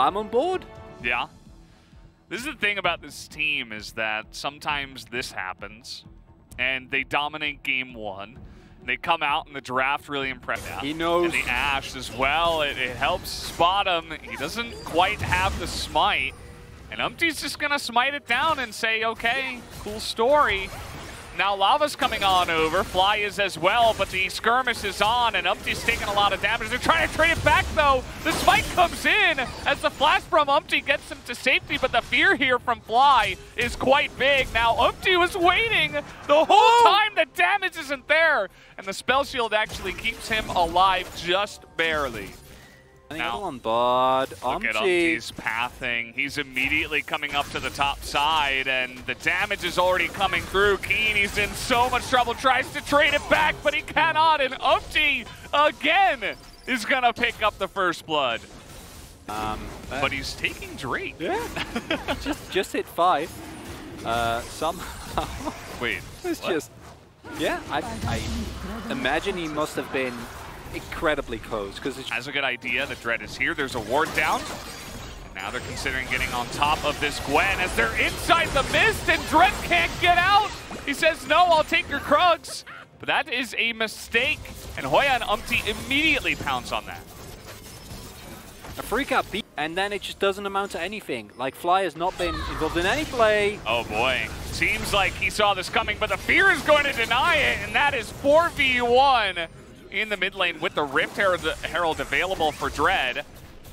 I'm on board. Yeah. This is the thing about this team is that sometimes this happens and they dominate game one. They come out in the draft really impressive. He knows. And the Ashe as well, it helps spot him. He doesn't quite have the smite. And Umpty's just gonna smite it down and say, okay, cool story. Now Lava's coming on over, Fly is as well, but the skirmish is on and Umpty's taking a lot of damage. They're trying to trade it back though. The smite comes in as the flash from Umpty gets him to safety, but the fear here from Fly is quite big. Now Umpty was waiting the whole time, the damage isn't there. And the spell shield actually keeps him alive just barely. Now, on board. Look at Umpty's pathing. He's immediately coming up to the top side, and the damage is already coming through. Keen, he's in so much trouble, tries to trade it back, but he cannot, and Umpty, again, is gonna pick up the first blood. But he's taking Drake. Yeah, just hit 5. Somehow. Wait, it's what? just, yeah, I imagine he must have been incredibly close, because it's has a good idea. The Dread is here. There's a ward down. And now they're considering getting on top of this Gwen as they're inside the mist and Dread can't get out. He says, no, I'll take your Krugs. But that is a mistake. And Hoya and Umpty immediately pounce on that. AFREECA beat, and then it just doesn't amount to anything. Like, Fly has not been involved in any play. Oh boy. Seems like he saw this coming, but the fear is going to deny it, and that is 4v1. In the mid lane with the Rift Herald available for Dread.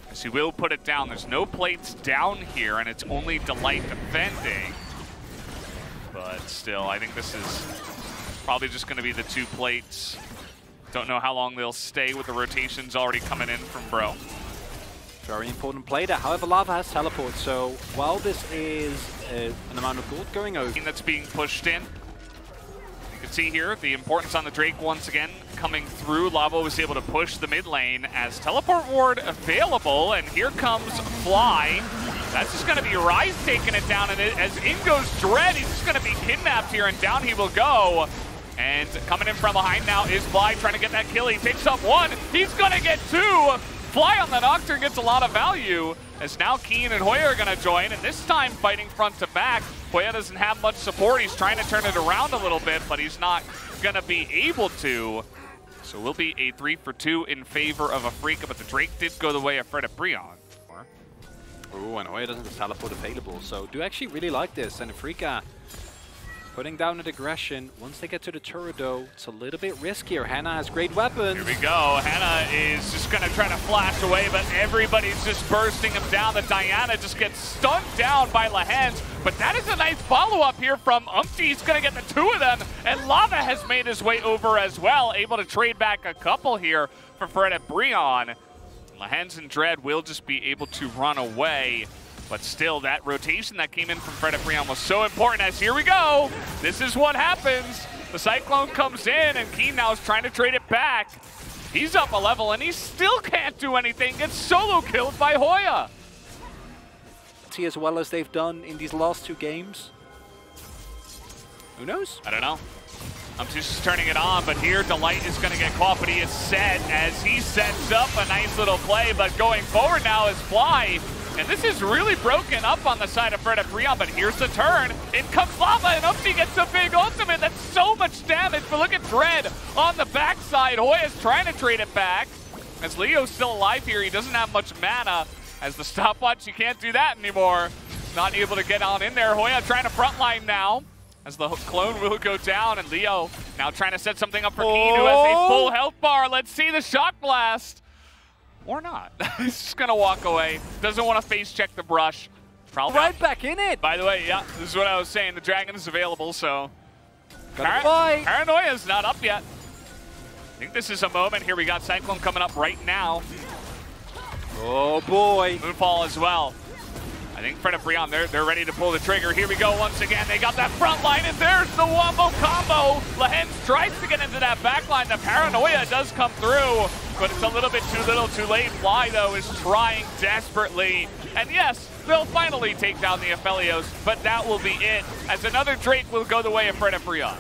As he will put it down. There's no plates down here, and it's only Delight defending. But still, I think this is probably just going to be the 2 plates. Don't know how long they'll stay with the rotations already coming in from Bro. Very important play there. However, Lava has teleport, so while this is an amount of gold going over. That's being pushed in. You can see here the importance on the Drake once again coming through. Lava was able to push the mid lane as teleport ward available, and here comes Fly. That's just going to be Rise taking it down, and as in goes Dread. He's just going to be kidnapped here, and down he will go. And coming in from behind now is Fly trying to get that kill. He picks up 1. He's going to get 2. Fly on the Nocturne gets a lot of value, as now Keen and Hoya are going to join, and this time fighting front to back. Hoya doesn't have much support. He's trying to turn it around a little bit, but he's not going to be able to. So it will be a 3-for-2 in favor of AFREECA, but the Drake did go the way of FREDIT BRION. Oh, and Hoya doesn't have teleport available, so do actually really like this, and AFREECA putting down an aggression. Once they get to the turret, though, it's a little bit riskier. Hannah has great weapons. Here we go. Hannah is just going to try to flash away, but everybody's just bursting him down. The Diana just gets stunned down by Lehens, but that is a nice follow-up here from Umpty. He's going to get the 2 of them, and Lava has made his way over as well, able to trade back a couple here for FREDIT BRION. Lehens and Dread will just be able to run away. But still, that rotation that came in from FREDIT BRION was so important, as here we go. This is what happens. The Cyclone comes in, and Keen now is trying to trade it back. He's up a level, and he still can't do anything. Gets solo killed by Hoya. As well as they've done in these last 2 games. Who knows? I don't know. I'm just turning it on, but here Delight is going to get caught, but he is set as he sets up a nice little play. But going forward now is Fly. And this is really broken up on the side of FREDIT BRION, but here's the turn. In comes Lava, and Umpty gets a big ultimate. That's so much damage, but look at Dread on the backside. Hoya's trying to trade it back. As Leo's still alive here, he doesn't have much mana. As the stopwatch, you can't do that anymore. Not able to get on in there. Hoya trying to frontline now, as the clone will go down, and Leo now trying to set something up for Keen, who has a full health bar. Let's see the shock blast. Or not. He's just going to walk away. Doesn't want to face check the brush. Probably right back in it. By the way, yeah, this is what I was saying. The dragon is available, so Paranoia is not up yet. I think this is a moment here. We got Cyclone coming up right now. Oh boy. Moonfall as well. I think FREDIT BRION, they're ready to pull the trigger. Here we go once again. They got that front line, and there's the wombo combo. Lehens tries to get into that back line. The Paranoia does come through, but it's a little bit too little too late. Fly, though, is trying desperately. And yes, they'll finally take down the Aphelios, but that will be it, as another Drake will go the way of FREDIT BRION.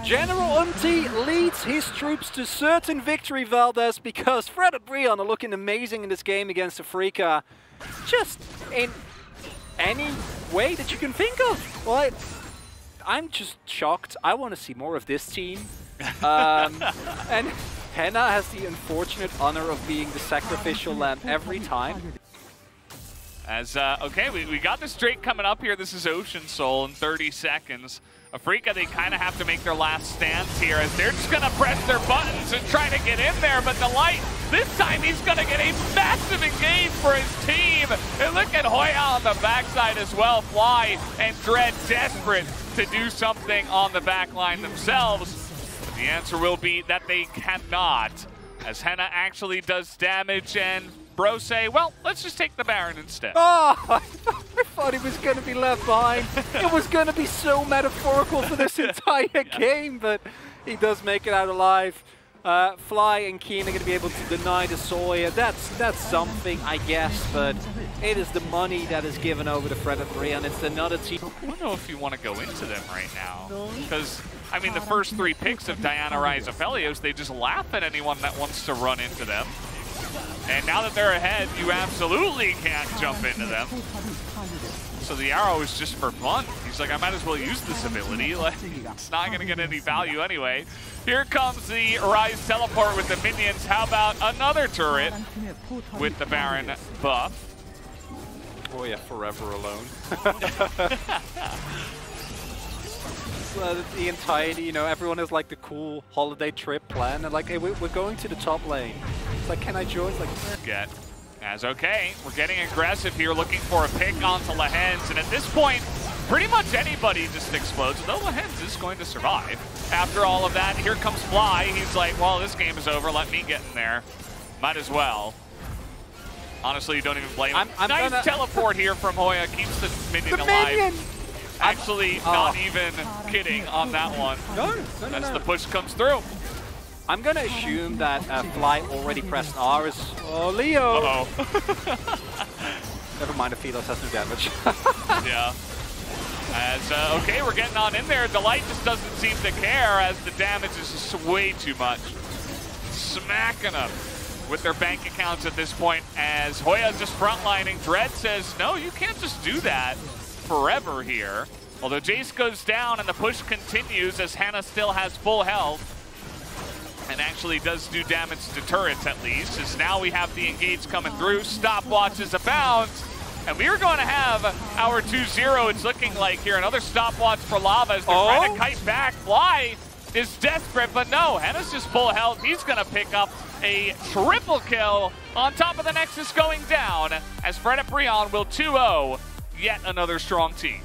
General Unti leads his troops to certain victory, Valdez, because FREDIT BRION are looking amazing in this game against AFREECA, just in any way that you can think of. Well, I'm just shocked. I want to see more of this team. And Henna has the unfortunate honor of being the sacrificial lamb every time. As, okay, we got this Drake coming up here. This is Ocean Soul in 30 seconds. AFREECA, they kind of have to make their last stance here as they're just going to press their buttons and try to get in there. But Delight, this time he's going to get a massive engage for his team. And look at Hoya on the backside as well. Fly and Dread desperate to do something on the back line themselves. But the answer will be that they cannot, as Henna actually does damage and Bro say, well, let's just take the Baron instead. Oh, I thought he was going to be left behind. It was going to be so metaphorical for this entire game, but he does make it out alive. Fly and Keen are going to be able to deny the Sawyer. That's something, I guess, but it is the money that is given over to FREDIT BRION. It's another team. I don't know if you want to go into them right now. Because, I mean, the first 3 picks of Diana, Rise, Aphelios, they just laugh at anyone that wants to run into them. And now that they're ahead, you absolutely can't jump into them. So the arrow is just for fun. He's like, I might as well use this ability. Like, it's not going to get any value anyway. Here comes the Rise teleport with the minions. How about another turret with the Baron buff? Oh yeah, forever alone. The entirety, you know, everyone has like the cool holiday trip plan, and like, hey, we're going to the top lane. It's like, can I join? It's like, okay, we're getting aggressive here, looking for a pick onto Lehens, and at this point, pretty much anybody just explodes, though Lehens is going to survive. After all of that, here comes Fly. He's like, well, this game is over, let me get in there. Might as well. Honestly, you don't even blame him. Nice teleport here from Hoya, keeps the minion alive. Actually, not even kidding on that one. No. As the push comes through. I'm going to assume that Fly already pressed R as... Oh, Leo! Uh-oh. Never mind, Aphelos has no damage. Yeah. As, okay, we're getting on in there. Delight just doesn't seem to care as the damage is just way too much. Smacking them with their bank accounts at this point as Hoya's just frontlining. Dread says, no, you can't just do that forever here. Although Jace goes down and the push continues as Hannah still has full health. And actually does do damage to turrets at least, as now we have the engage coming through. Stopwatches abound. And we are going to have our 2-0, it's looking like here. Another stopwatch for Lava as they're trying to kite back. Fly is desperate, but no, Hannah's just full health. He's going to pick up a triple kill on top of the Nexus going down as FREDIT BRION will 2-0 yet another strong team.